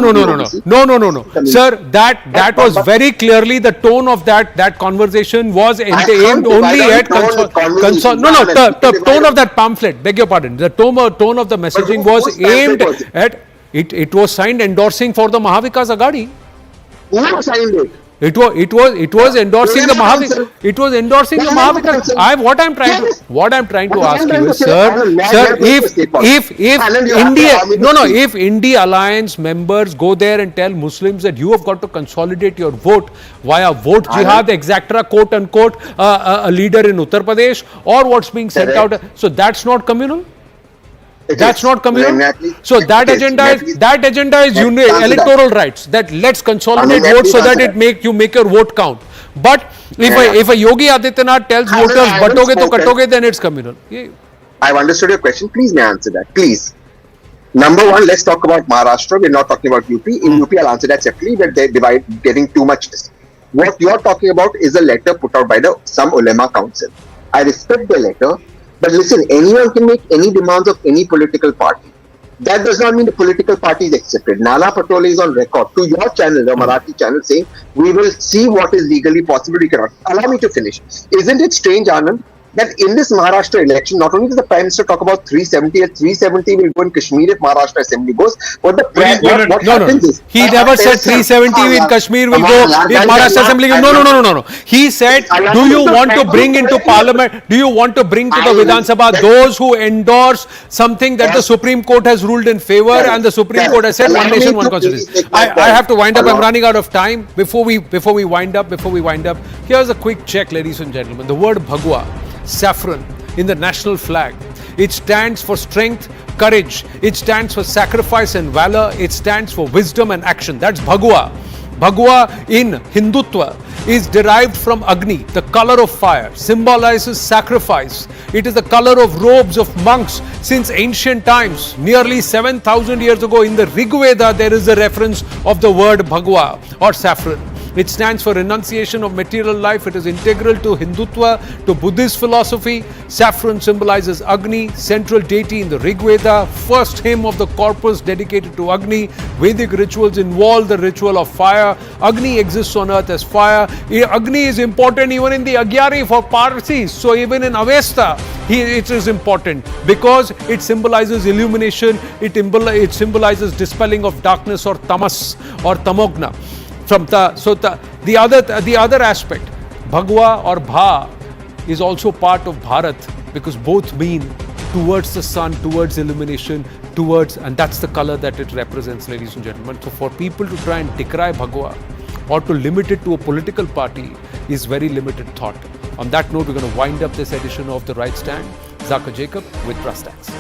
Sir, that was very clearly the tone of that conversation was aimed only at the tone of that pamphlet. Beg your pardon. The tone of the messaging was aimed at it was signed endorsing for the Mahavikas Aghadi. Who signed it? It was endorsing the Mahavikas. It was endorsing the Mahavikas. What I'm trying to ask you is, sir, if India Alliance members go there and tell Muslims that you have got to consolidate your vote via vote jihad, etc., quote unquote, a leader in Uttar Pradesh, or what's being sent out, so that's not communal. That's not communal. So that agenda is electoral rights. That let's consolidate votes so that you make your vote count. But if a Yogi Adityanath tells voters batoge to katoge, then it's communal. I've understood your question. Please may I answer that. Please. Number one, let's talk about Maharashtra. We're not talking about UP. In UP, I'll answer that separately. But they're getting too much. What you're talking about is a letter put out by some ulema council. I respect the letter. But listen, anyone can make any demands of any political party. That does not mean the political party is accepted. Nana Patole is on record to your channel, the Marathi channel, saying we will see what is legally possible. We cannot. Allow me to finish. Isn't it strange, Anand, that in this Maharashtra election, not only does the Prime Minister talk about 370, and 370 will go in Kashmir if Maharashtra Assembly goes, but what happens is... He never said 370 in Kashmir will go if Maharashtra Assembly goes. No. He said, do you want to bring into Parliament, do you want to bring to the Vidhan Sabha those who endorse something that the Supreme Court has ruled in favor, and the Supreme Court has said one nation, one constitution. I have to wind up. I'm running out of time. Before we wind up, here's a quick check, ladies and gentlemen. The word Bhagwa, saffron in the national flag, it stands for strength, courage, it stands for sacrifice and valor, it stands for wisdom and action. That's Bhagwa. Bhagwa in Hindutva is derived from Agni, the color of fire, symbolizes sacrifice. It is the color of robes of monks since ancient times. Nearly 7,000 years ago in the Rig Veda, there is a reference of the word Bhagwa or saffron. It stands for renunciation of material life. It is integral to Hindutva, to Buddhist philosophy. Saffron symbolizes Agni, central deity in the Rig Veda, first hymn of the corpus dedicated to Agni. Vedic rituals involve the ritual of fire. Agni exists on earth as fire. Agni is important even in the Agyari for Parsis. So even in Avesta, it is important because it symbolizes illumination. It symbolizes dispelling of darkness or tamas or tamogna. The other aspect, Bhagwa or Bha, is also part of Bharat because both mean towards the sun, towards illumination, and that's the color that it represents, ladies and gentlemen. So for people to try and decry Bhagwa or to limit it to a political party is very limited thought. On that note, we're going to wind up this edition of The Right Stand. Zaka Jacob with Brastax.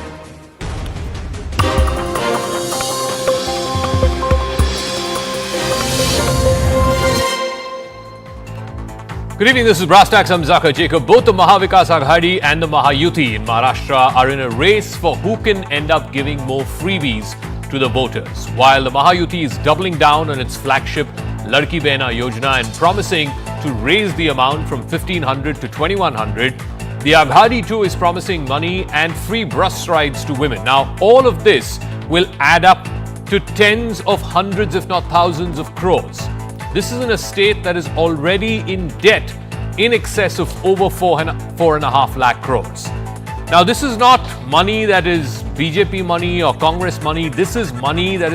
Good evening, this is Brastax. I'm Zaka Jacob. Both the Mahavikas Aghadi and the Mahayuti in Maharashtra are in a race for who can end up giving more freebies to the voters. While the Mahayuti is doubling down on its flagship Ladki Behna Yojana and promising to raise the amount from 1,500 to 2,100, the Aghadi too is promising money and free bus rides to women. Now, all of this will add up to tens of hundreds, if not thousands of crores. This is in a state that is already in debt in excess of over 4.5 lakh crores. Now, this is not money that is BJP money or Congress money. This is money that is